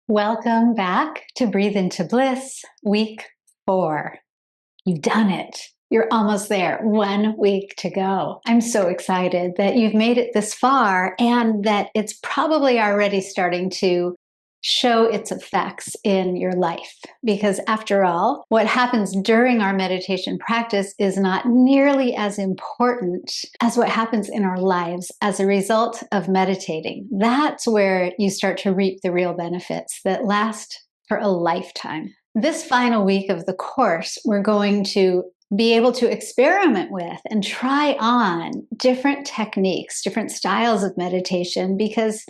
Welcome back to Breathe into Bliss, week 4. You've done it. You're almost there. 1 week to go. I'm so excited that you've made it this far and that it's probably already starting to show its effects in your life. Because after all, what happens during our meditation practice is not nearly as important as what happens in our lives as a result of meditating. That's where you start to reap the real benefits that last for a lifetime. This final week of the course, we're going to be able to experiment with and try on different techniques, different styles of meditation, because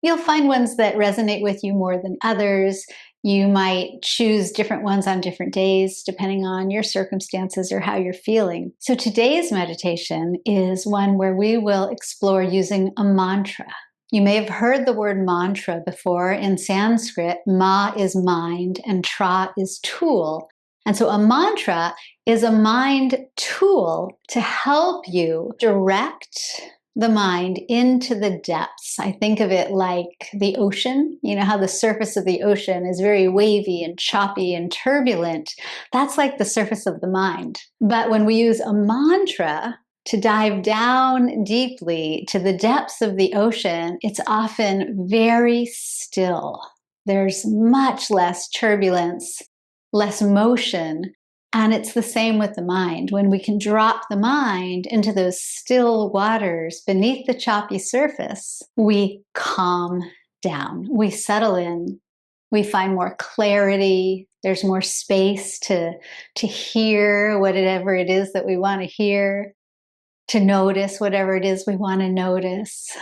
you'll find ones that resonate with you more than others. You might choose different ones on different days, depending on your circumstances or how you're feeling. So today's meditation is one where we will explore using a mantra. You may have heard the word mantra before. In Sanskrit, ma is mind and tra is tool. And so a mantra is a mind tool to help you direct the mind into the depths. I think of it like the ocean. You know how the surface of the ocean is very wavy and choppy and turbulent. That's like the surface of the mind. But when we use a mantra to dive down deeply to the depths of the ocean, it's often very still. There's much less turbulence, less motion. And it's the same with the mind. When we can drop the mind into those still waters beneath the choppy surface, we calm down, we settle in, we find more clarity. There's more space to hear whatever it is that we want to hear, to notice whatever it is we want to notice.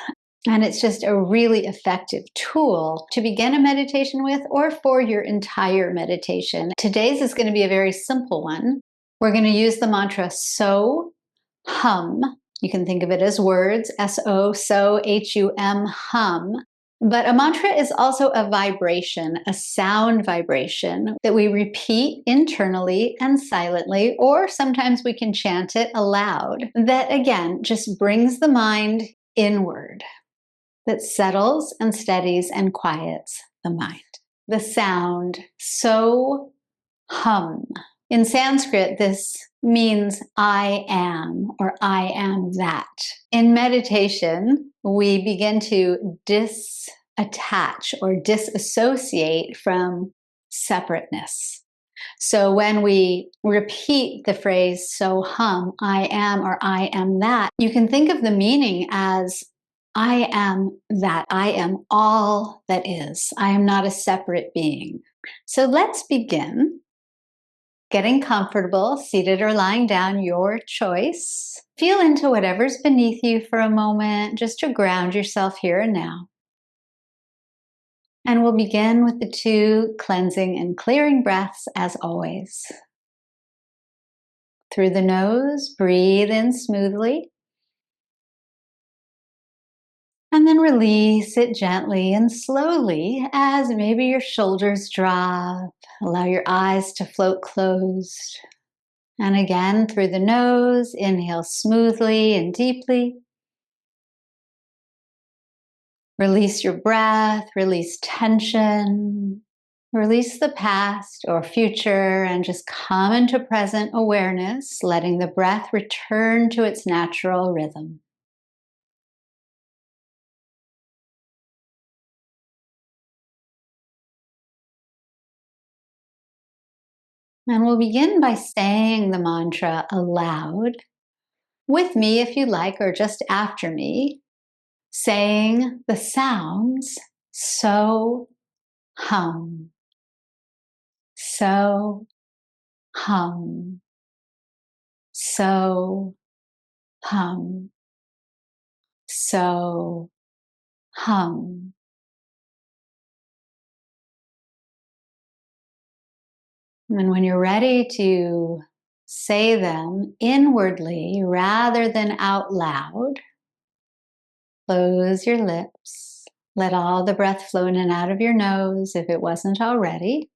And it's just a really effective tool to begin a meditation with or for your entire meditation. Today's is going to be a very simple one. We're going to use the mantra so, hum. You can think of it as words, S-O, so, H-U-M, hum. But a mantra is also a vibration, a sound vibration that we repeat internally and silently, or sometimes we can chant it aloud. That again just brings the mind inward, that settles and steadies and quiets the mind. The sound, so, hum. In Sanskrit, this means I am, or I am that. In meditation, we begin to disattach or disassociate from separateness. So when we repeat the phrase, so hum, I am, or I am that, you can think of the meaning as I am that. I am all that is. I am not a separate being. So let's begin. Getting comfortable, seated or lying down, your choice. Feel into whatever's beneath you for a moment, just to ground yourself here and now. And we'll begin with the 2 cleansing and clearing breaths as always. Through the nose, breathe in smoothly. And then release it gently and slowly as maybe your shoulders drop. Allow your eyes to float closed. And again, through the nose, inhale smoothly and deeply. Release your breath, release tension, release the past or future, and just come into present awareness, letting the breath return to its natural rhythm. And we'll begin by saying the mantra aloud, with me if you like, or just after me, saying the sounds so, hum, so, hum, so, hum, so, hum. And when you're ready to say them inwardly rather than out loud, close your lips. Let all the breath flow in and out of your nose if it wasn't already.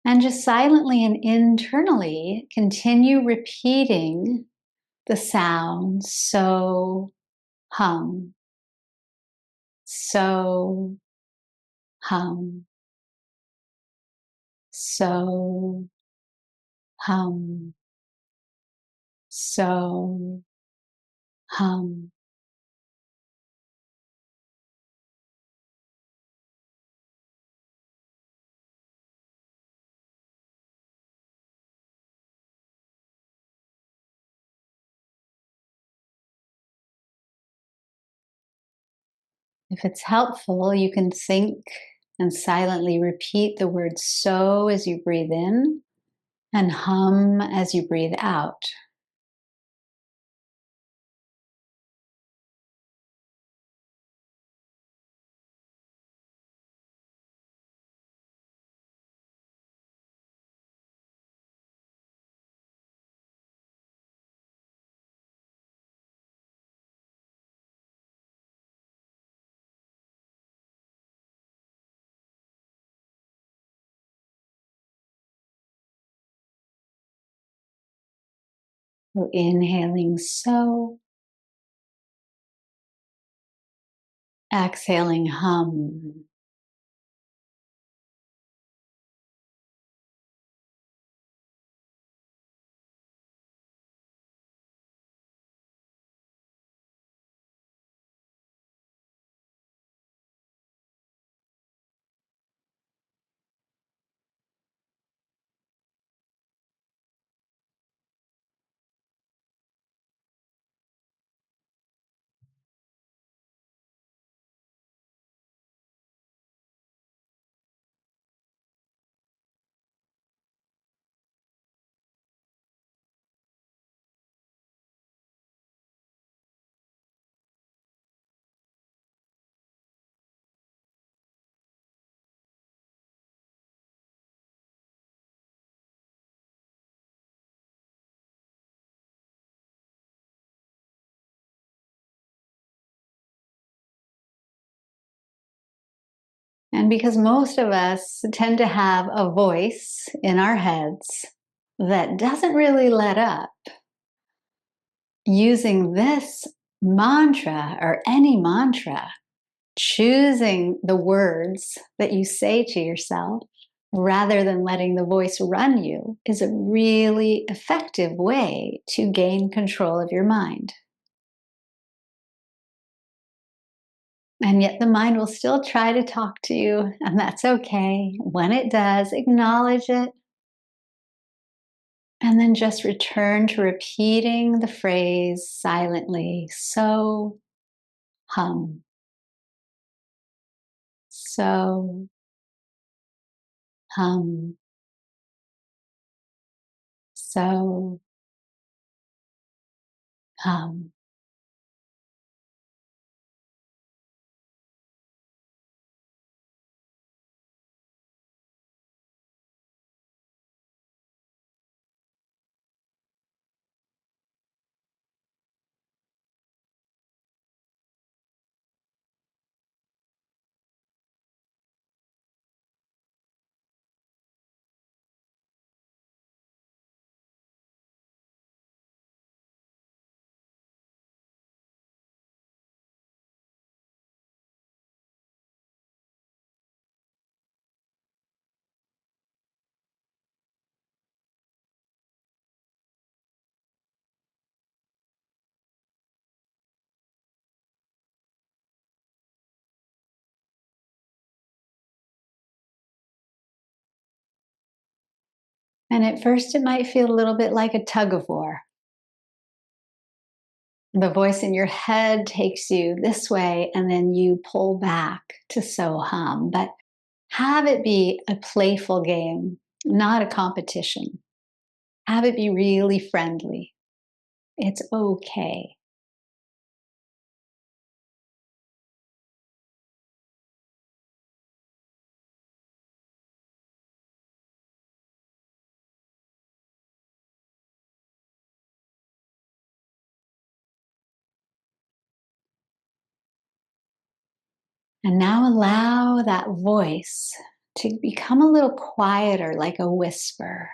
And just silently and internally continue repeating the sound so, hum, so, hum, so, hum, so, hum. If it's helpful, you can think and silently repeat the word so as you breathe in and hum as you breathe out. So inhaling so, exhaling hum. And because most of us tend to have a voice in our heads that doesn't really let up, using this mantra or any mantra, choosing the words that you say to yourself rather than letting the voice run you is a really effective way to gain control of your mind. And yet the mind will still try to talk to you, and that's okay. When it does, acknowledge it, and then just return to repeating the phrase silently. So, hum. So, hum. So, hum. And at first, it might feel a little bit like a tug of war. The voice in your head takes you this way, and then you pull back to so hum. But have it be a playful game, not a competition. Have it be really friendly. It's okay. And now allow that voice to become a little quieter, like a whisper.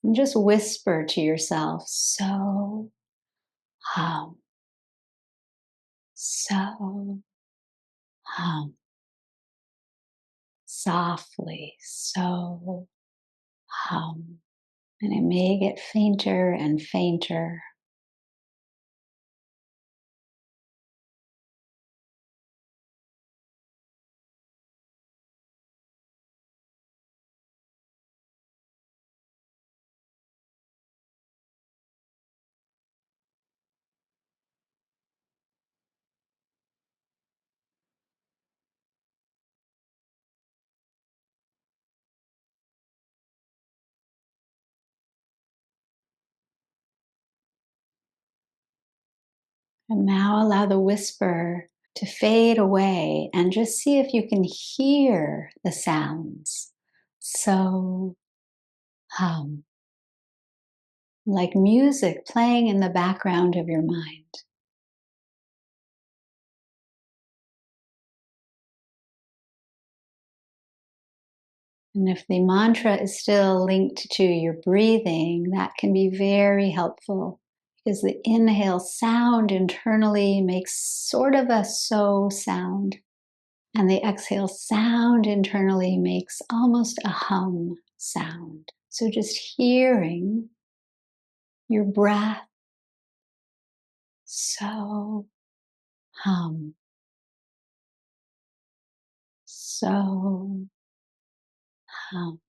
And just whisper to yourself, so hum, so hum. softly. So hum. And it may get fainter and fainter. And now allow the whisper to fade away and just see if you can hear the sounds. So hum, like music playing in the background of your mind. And if the mantra is still linked to your breathing, that can be very helpful because the inhale sound internally makes sort of a so sound, and the exhale sound internally makes almost a hum sound. So just hearing your breath, so hum, so hum.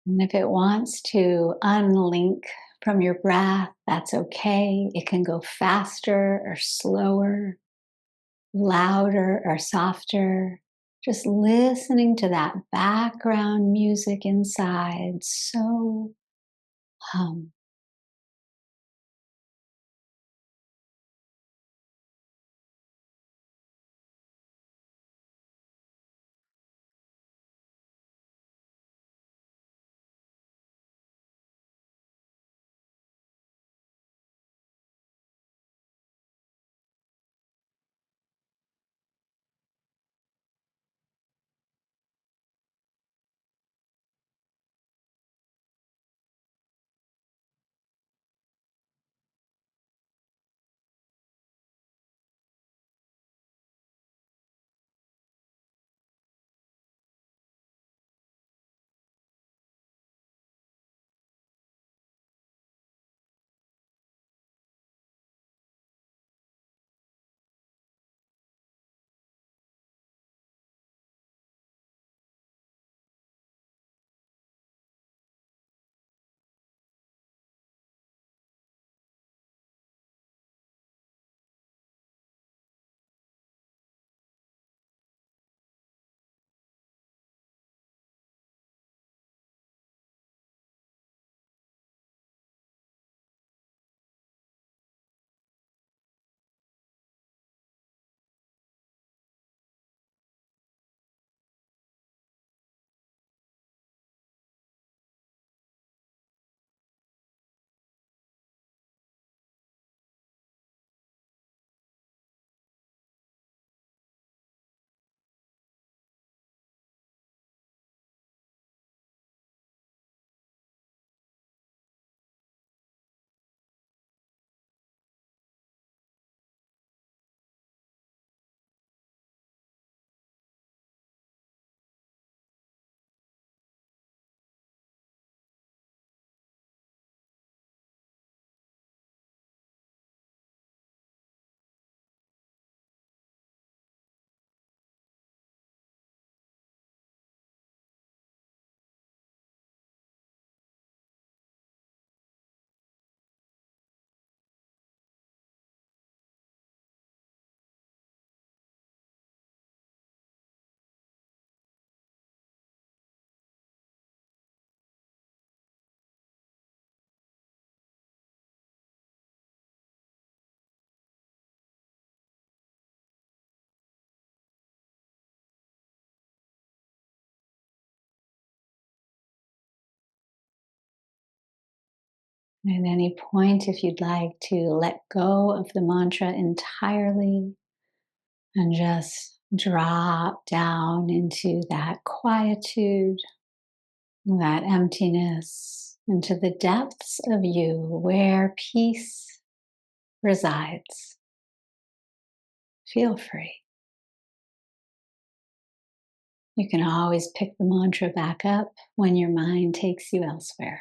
And if it wants to unlink from your breath, that's okay. It can go faster or slower, louder or softer. Just listening to that background music inside. So hum. At any point, if you'd like to let go of the mantra entirely and just drop down into that quietude, that emptiness, into the depths of you where peace resides, feel free. You can always pick the mantra back up when your mind takes you elsewhere.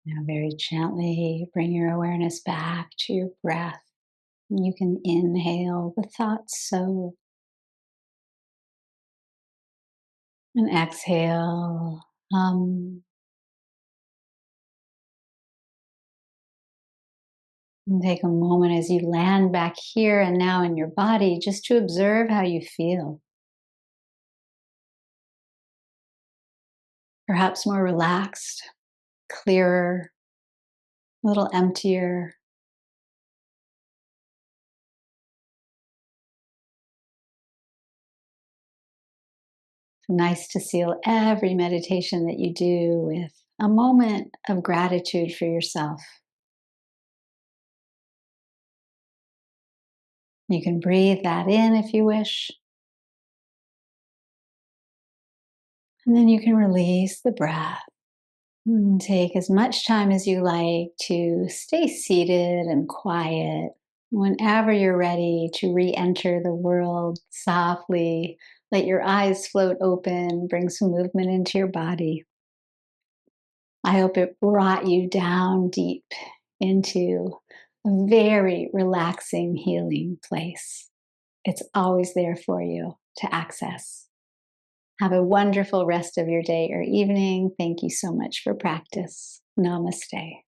Now, very gently bring your awareness back to your breath. You can inhale the thoughts so, and exhale. And take a moment as you land back here and now in your body just to observe how you feel. Perhaps more relaxed, clearer, a little emptier. Nice to seal every meditation that you do with a moment of gratitude for yourself. You can breathe that in if you wish, and then you can release the breath. And take as much time as you like to stay seated and quiet. Whenever you're ready to re enter the world softly, let your eyes float open, bring some movement into your body. I hope it brought you down deep into a very relaxing, healing place. It's always there for you to access. Have a wonderful rest of your day or evening. Thank you so much for practice. Namaste.